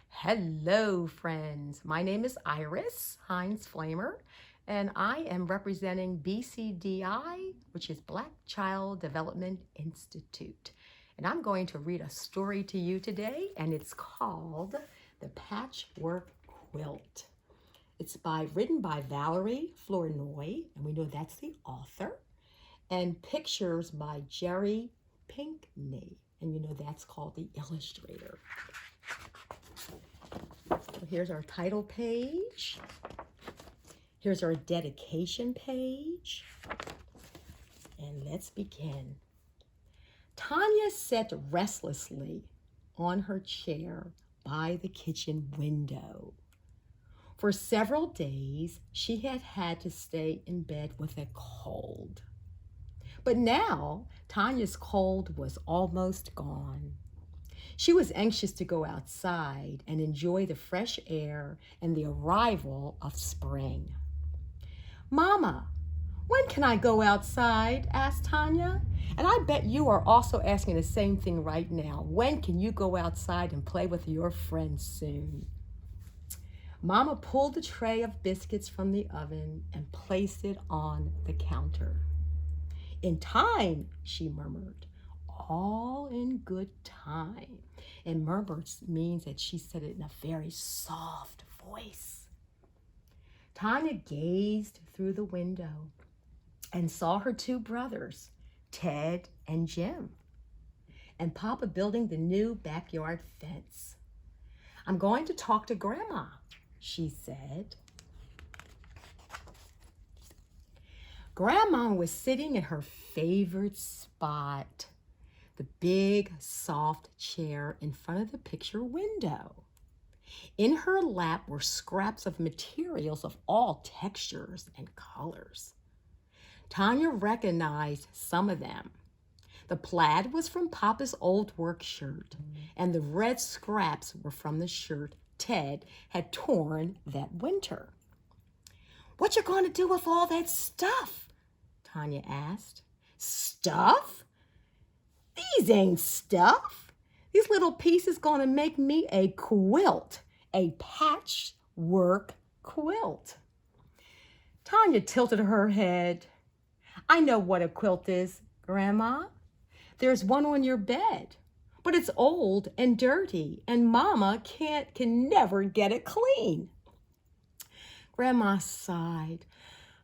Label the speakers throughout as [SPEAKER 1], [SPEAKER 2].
[SPEAKER 1] Hello, friends. My name is Iris Hines Flamer, and I am representing BCDI, which is Black Child Development Institute. And I'm going to read a story to you today, and it's called The Patchwork Quilt. It's written by Valerie Flournoy, and we know that's the author, and pictures by Jerry Pinkney, and you know that's called the illustrator. So here's our title page. Here's our dedication page. And let's begin. Tanya sat restlessly on her chair by the kitchen window. For several days, she had had to stay in bed with a cold. But now, Tanya's cold was almost gone. She was anxious to go outside and enjoy the fresh air and the arrival of spring. "Mama, when can I go outside?" asked Tanya. And I bet you are also asking the same thing right now. When can you go outside and play with your friends soon? Mama pulled the tray of biscuits from the oven and placed it on the counter. "In time," she murmured. "All in good time." And murmured means that she said it in a very soft voice. Tanya gazed through the window and saw her two brothers, Ted and Jim, and Papa building the new backyard fence. "I'm going to talk to Grandma," she said. Grandma was sitting in her favorite spot, the big, soft chair in front of the picture window. In her lap were scraps of materials of all textures and colors. Tanya recognized some of them. The plaid was from Papa's old work shirt, and the red scraps were from the shirt Ted had torn that winter. "What you going to do with all that stuff?" Tanya asked. "Stuff? These ain't stuff. These little pieces gonna make me a quilt, a patchwork quilt." Tanya tilted her head. "I know what a quilt is, Grandma. There's one on your bed, but it's old and dirty, and Mama can never get it clean." Grandma sighed.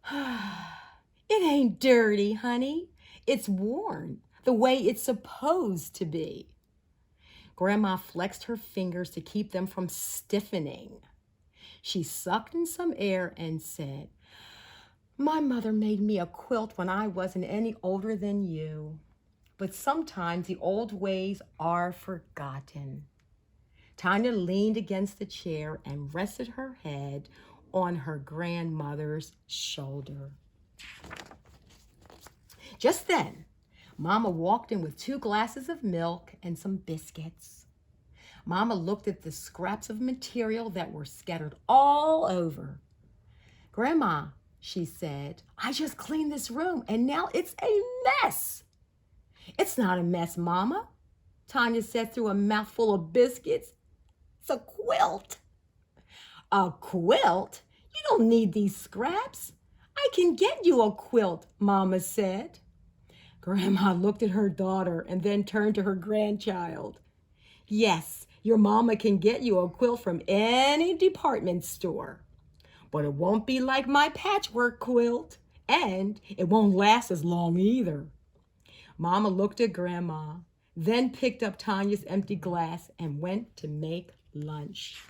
[SPEAKER 1] "It ain't dirty, honey. It's worn the way it's supposed to be." Grandma flexed her fingers to keep them from stiffening. She sucked in some air and said, "My mother made me a quilt when I wasn't any older than you. But sometimes the old ways are forgotten." Tanya leaned against the chair and rested her head on her grandmother's shoulder. Just then, Mama walked in with 2 glasses of milk and some biscuits. Mama looked at the scraps of material that were scattered all over. "Grandma," she said, "I just cleaned this room and now it's a mess." "It's not a mess, Mama," Tanya said through a mouthful of biscuits. "It's a quilt." "A quilt? You don't need these scraps. I can get you a quilt," Mama said. Grandma looked at her daughter and then turned to her grandchild. "Yes, your mama can get you a quilt from any department store. But it won't be like my patchwork quilt, and it won't last as long either." Mama looked at Grandma, then picked up Tanya's empty glass and went to make lunch.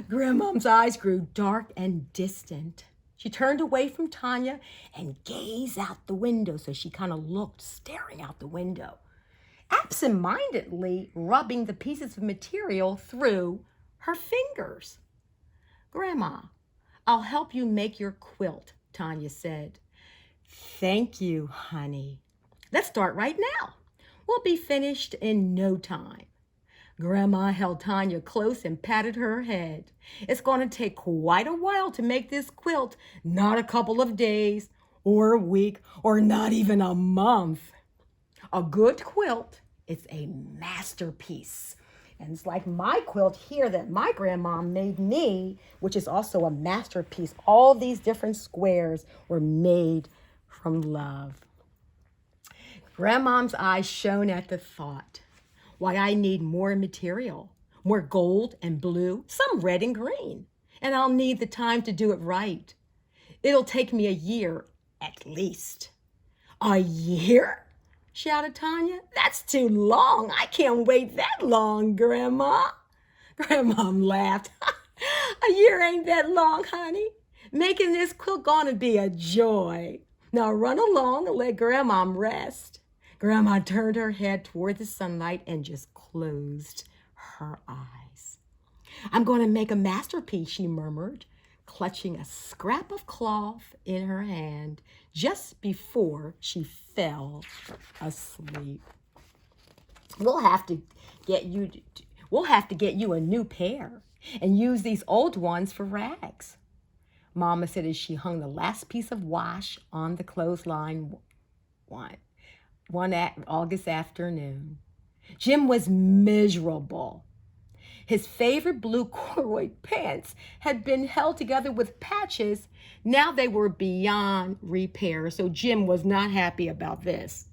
[SPEAKER 1] Grandma's eyes grew dark and distant. She turned away from Tanya and gazed out the window, so she kind of looked, staring out the window, absent-mindedly rubbing the pieces of material through her fingers. "Grandma, I'll help you make your quilt," Tanya said. "Thank you, honey. Let's start right now. We'll be finished in no time." Grandma held Tanya close and patted her head. "It's going to take quite a while to make this quilt, not a couple of days or a week or not even a month. A good quilt is a masterpiece. And it's like my quilt here that my grandma made me, which is also a masterpiece. All these different squares were made from love. Grandmom's eyes shone at the thought. Why, I need more material, more gold and blue, some red and green. And I'll need the time to do it right. It'll take me a year at least. A year? Shouted Tanya. That's too long. I can't wait that long, Grandma. Grandma laughed. A year ain't that long, honey. Making this quilt gonna be a joy. Now run along and let Grandma rest. Grandma turned her head toward the sunlight and just closed her eyes. I'm going to make a masterpiece, she murmured, clutching a scrap of cloth in her hand just before she fell asleep. We'll have to get you a new pair and use these old ones for rags, Mama said as she hung the last piece of wash on the clothesline one August afternoon. Jim was miserable. His favorite blue corduroy pants had been held together with patches. Now they were beyond repair, so Jim was not happy about this.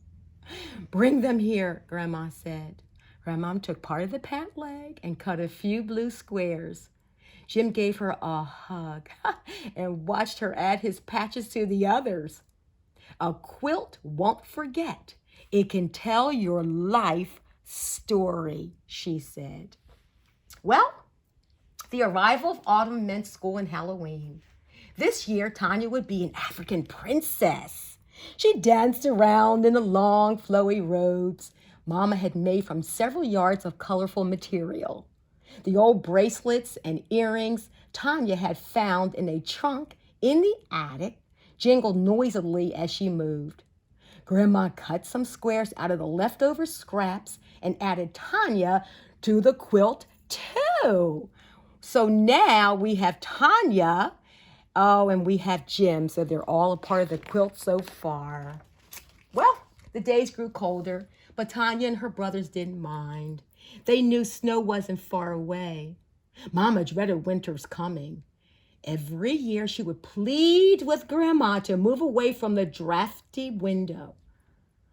[SPEAKER 1] Bring them here, Grandma said. Grandma took part of the pant leg and cut a few blue squares. Jim gave her a hug and watched her add his patches to the others. A quilt won't forget. It can tell your life story, she said. Well, the arrival of autumn meant school and Halloween. This year, Tanya would be an African princess. She danced around in the long, flowy robes Mama had made from several yards of colorful material. The old bracelets and earrings Tanya had found in a trunk in the attic jingled noisily as she moved. Grandma cut some squares out of the leftover scraps and added Tanya to the quilt too. So now we have Tanya, and we have Jim, so they're all a part of the quilt so far. Well, the days grew colder, but Tanya and her brothers didn't mind. They knew snow wasn't far away. Mama dreaded winter's coming. Every year she would plead with Grandma to move away from the drafty window.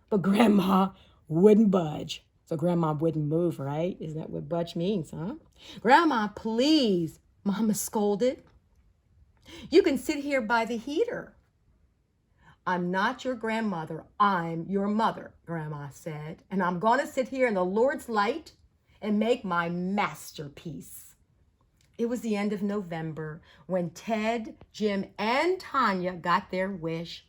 [SPEAKER 1] But Grandma wouldn't budge. So Grandma wouldn't move, right? Isn't that what budge means, huh? Grandma, please, Mama scolded. You can sit here by the heater. I'm not your grandmother. I'm your mother, Grandma said. And I'm going to sit here in the Lord's light and make my masterpiece. It was the end of November when Ted, Jim, and Tanya got their wish.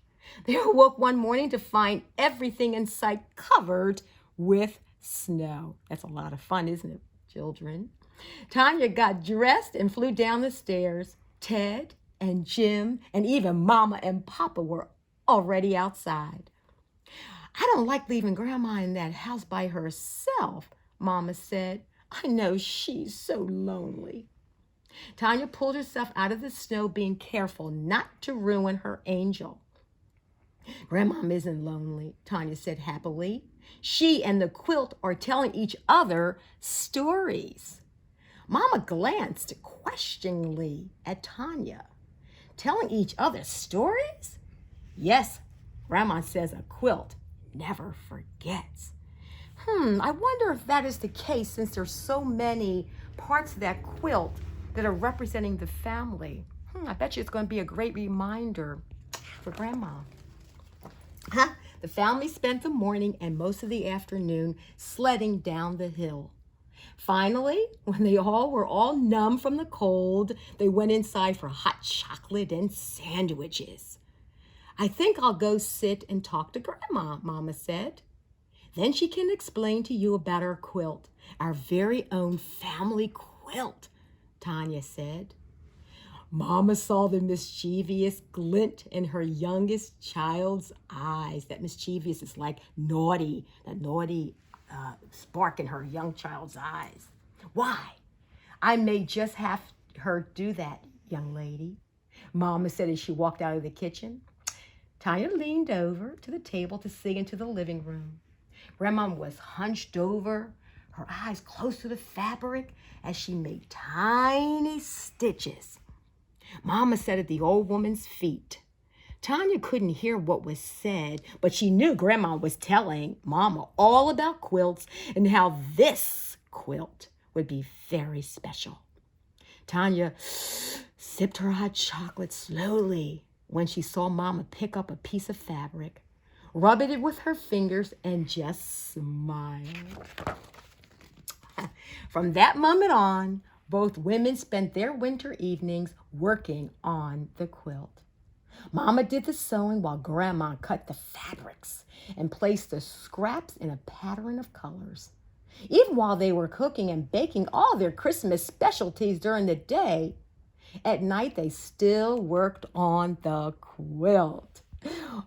[SPEAKER 1] They awoke one morning to find everything in sight covered with snow. That's a lot of fun, isn't it, children? Tanya got dressed and flew down the stairs. Ted and Jim and even Mama and Papa were already outside. I don't like leaving Grandma in that house by herself, Mama said. I know she's so lonely. Tanya pulled herself out of the snow, being careful not to ruin her angel. Grandma isn't lonely, Tanya said happily. She and the quilt are telling each other stories. Mama glanced questioningly at Tanya. Telling each other stories? Yes, Grandma says a quilt never forgets. I wonder if that is the case since there's so many parts of that quilt that are representing the family. I bet you it's going to be a great reminder for Grandma. The family spent the morning and most of the afternoon sledding down the hill. Finally, when they were all numb from the cold, they went inside for hot chocolate and sandwiches. I think I'll go sit and talk to Grandma, Mama said. Then she can explain to you about our quilt, our very own family quilt, Tanya said. Mama saw the mischievous glint in her youngest child's eyes. That mischievous is like naughty, that naughty spark in her young child's eyes. Why? I may just have her do that, young lady, Mama said as she walked out of the kitchen. Tanya leaned over to the table to see into the living room. Grandma was hunched over her eyes close to the fabric as she made tiny stitches. Mama sat at the old woman's feet. Tanya couldn't hear what was said, but she knew Grandma was telling Mama all about quilts and how this quilt would be very special. Tanya sipped her hot chocolate slowly when she saw Mama pick up a piece of fabric, rub it with her fingers, and just smile. From that moment on, both women spent their winter evenings working on the quilt. Mama did the sewing while Grandma cut the fabrics and placed the scraps in a pattern of colors. Even while they were cooking and baking all their Christmas specialties during the day, at night they still worked on the quilt.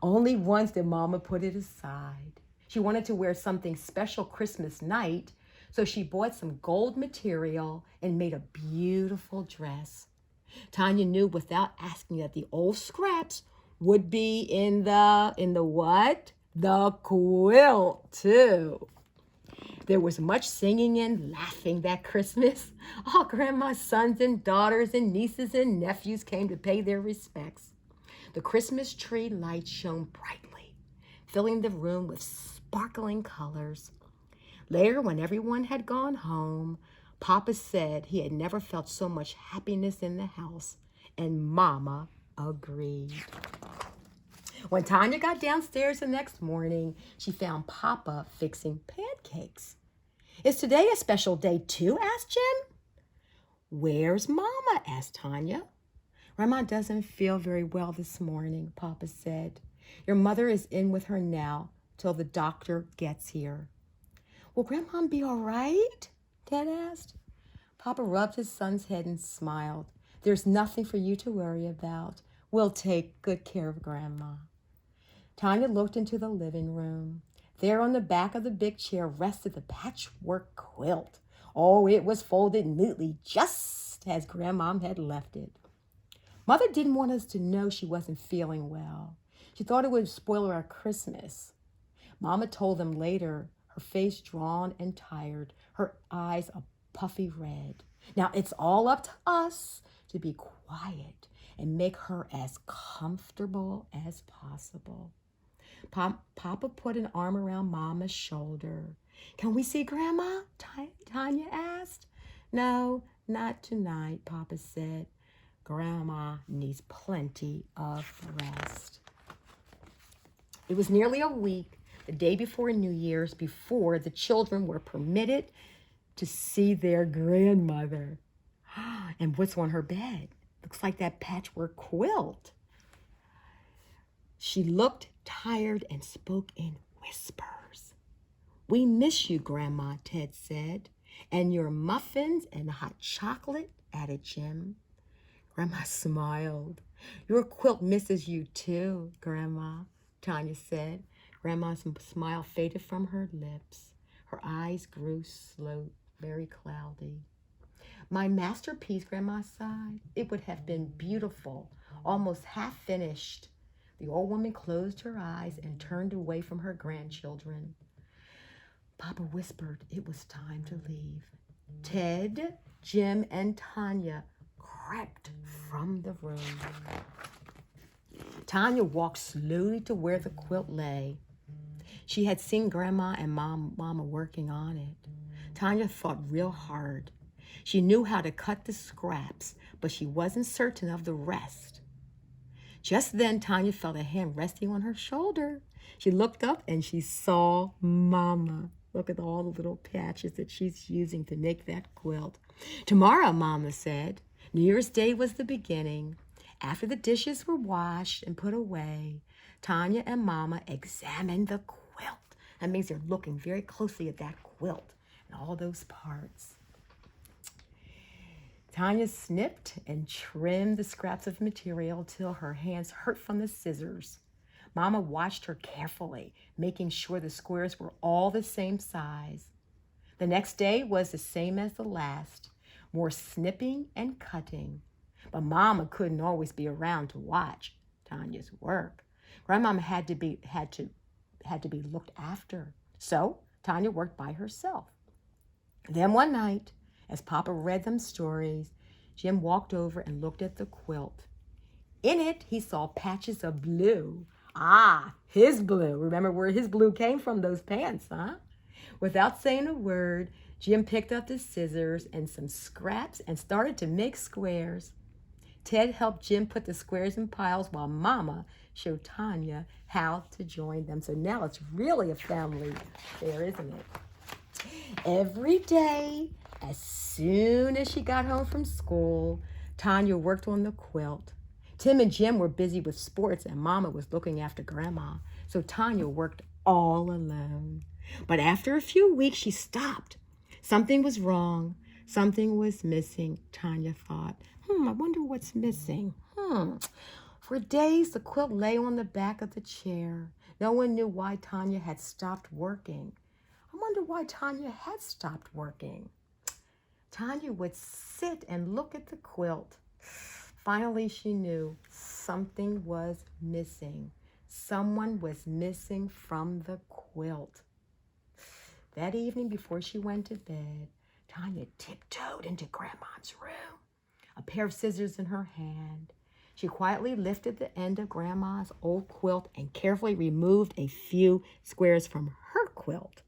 [SPEAKER 1] Only once did Mama put it aside. She wanted to wear something special Christmas night, so she bought some gold material and made a beautiful dress. Tanya knew without asking that the old scraps would be in the what? The quilt, too. There was much singing and laughing that Christmas. All Grandma's sons and daughters and nieces and nephews came to pay their respects. The Christmas tree lights shone brightly, filling the room with sparkling colors. Later, when everyone had gone home, Papa said he had never felt so much happiness in the house, and Mama agreed. When Tanya got downstairs the next morning, she found Papa fixing pancakes. "Is today a special day too?" asked Jim. "Where's Mama?" asked Tanya. "Grandma doesn't feel very well this morning," Papa said. "Your mother is in with her now till the doctor gets here." "Will Grandma be all right?" Ted asked. Papa rubbed his son's head and smiled. "There's nothing for you to worry about. We'll take good care of Grandma." Tanya looked into the living room. There on the back of the big chair rested the patchwork quilt. Oh, it was folded neatly just as Grandma had left it. Mother didn't want us to know she wasn't feeling well. She thought it would spoil our Christmas. Mama told them later, her face drawn and tired, her eyes a puffy red. Now it's all up to us to be quiet and make her as comfortable as possible. Papa put an arm around Mama's shoulder. "Can we see Grandma?" Tanya asked. "No, not tonight," Papa said. "Grandma needs plenty of rest." It was nearly a week, the day before New Year's, before the children were permitted to see their grandmother. And what's on her bed? Looks like that patchwork quilt. She looked tired and spoke in whispers. "We miss you, Grandma," Ted said. "And your muffins and hot chocolate," added Jim. Grandma smiled. "Your quilt misses you too, Grandma," Tanya said. Grandma's smile faded from her lips. Her eyes grew slow, very cloudy. "My masterpiece," Grandma sighed. "It would have been beautiful, almost half finished." The old woman closed her eyes and turned away from her grandchildren. Papa whispered it was time to leave. Ted, Jim, and Tanya crept from the room. Tanya walked slowly to where the quilt lay. She had seen Grandma and Mama working on it. Tanya thought real hard. She knew how to cut the scraps, but she wasn't certain of the rest. Just then, Tanya felt a hand resting on her shoulder. She looked up and she saw Mama. Look at all the little patches that she's using to make that quilt. "Tomorrow," Mama said. New Year's Day was the beginning. After the dishes were washed and put away, Tanya and Mama examined the quilt. That means they're looking very closely at that quilt and all those parts. Tanya snipped and trimmed the scraps of material till her hands hurt from the scissors. Mama watched her carefully, making sure the squares were all the same size. The next day was the same as the last, more snipping and cutting. But Mama couldn't always be around to watch Tanya's work. Grandmama had to be looked after. So Tanya worked by herself. Then one night, as Papa read them stories, Jim walked over and looked at the quilt. In it, he saw patches of blue. Ah, his blue. Remember where his blue came from, those pants, huh? Without saying a word, Jim picked up the scissors and some scraps and started to make squares. Ted helped Jim put the squares in piles while Mama showed Tanya how to join them. So now it's really a family affair, isn't it? Every day, as soon as she got home from school, Tanya worked on the quilt. Tim and Jim were busy with sports and Mama was looking after Grandma, so Tanya worked all alone. But after a few weeks, she stopped. Something was wrong. Something was missing, Tanya thought. I wonder what's missing. For days, the quilt lay on the back of the chair. No one knew why Tanya had stopped working. I wonder why Tanya had stopped working. Tanya would sit and look at the quilt. Finally, she knew something was missing. Someone was missing from the quilt. That evening, before she went to bed, Tanya tiptoed into Grandma's room, a pair of scissors in her hand. She quietly lifted the end of Grandma's old quilt and carefully removed a few squares from her quilt.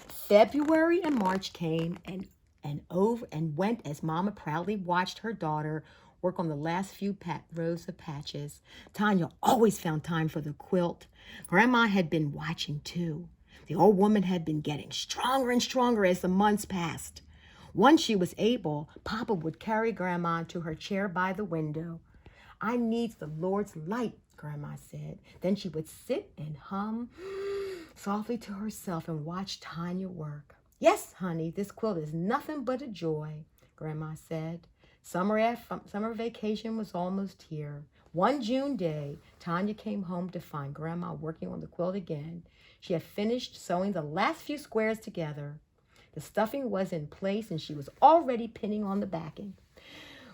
[SPEAKER 1] February and March came and went as Mama proudly watched her daughter work on the last few rows of patches. Tanya always found time for the quilt. Grandma had been watching too. The old woman had been getting stronger and stronger as the months passed. Once she was able, Papa would carry Grandma to her chair by the window. I needs the Lord's light, Grandma said. Then she would sit and hum softly to herself and watch Tanya work. Yes, honey, this quilt is nothing but a joy, Grandma said. Summer vacation was almost here. One June day, Tanya came home to find Grandma working on the quilt again. She had finished sewing the last few squares together. The stuffing was in place and she was already pinning on the backing.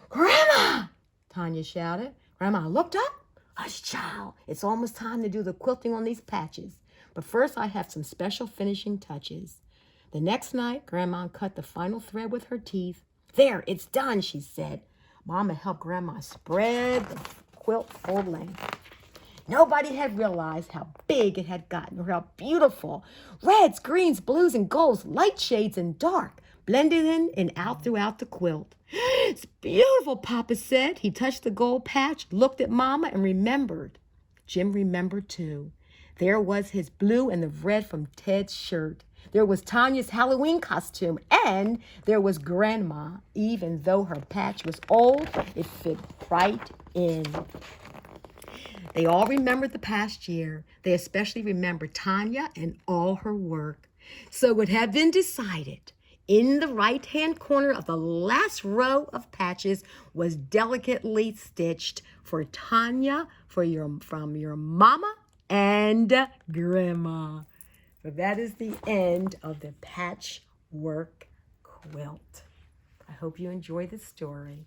[SPEAKER 1] Grandma! Tanya shouted. Grandma looked up. Hush, child. It's almost time to do the quilting on these patches. But first I have some special finishing touches. The next night, Grandma cut the final thread with her teeth. There, it's done, she said. Mama helped Grandma spread the quilt full length. Nobody had realized how big it had gotten, or how beautiful. Reds, greens, blues, and golds, light shades and dark, blended in and out throughout the quilt. It's beautiful, Papa said. He touched the gold patch, looked at Mama, and remembered. Jim remembered, too. There was his blue and the red from Ted's shirt. There was Tanya's Halloween costume, and there was Grandma. Even though her patch was old, it fit right in. They all remembered the past year. They especially remembered Tanya and all her work. So it had been decided. In the right-hand corner of the last row of patches was delicately stitched for Tanya, from your mama and Grandma. So that is the end of the patchwork quilt. I hope you enjoy the story.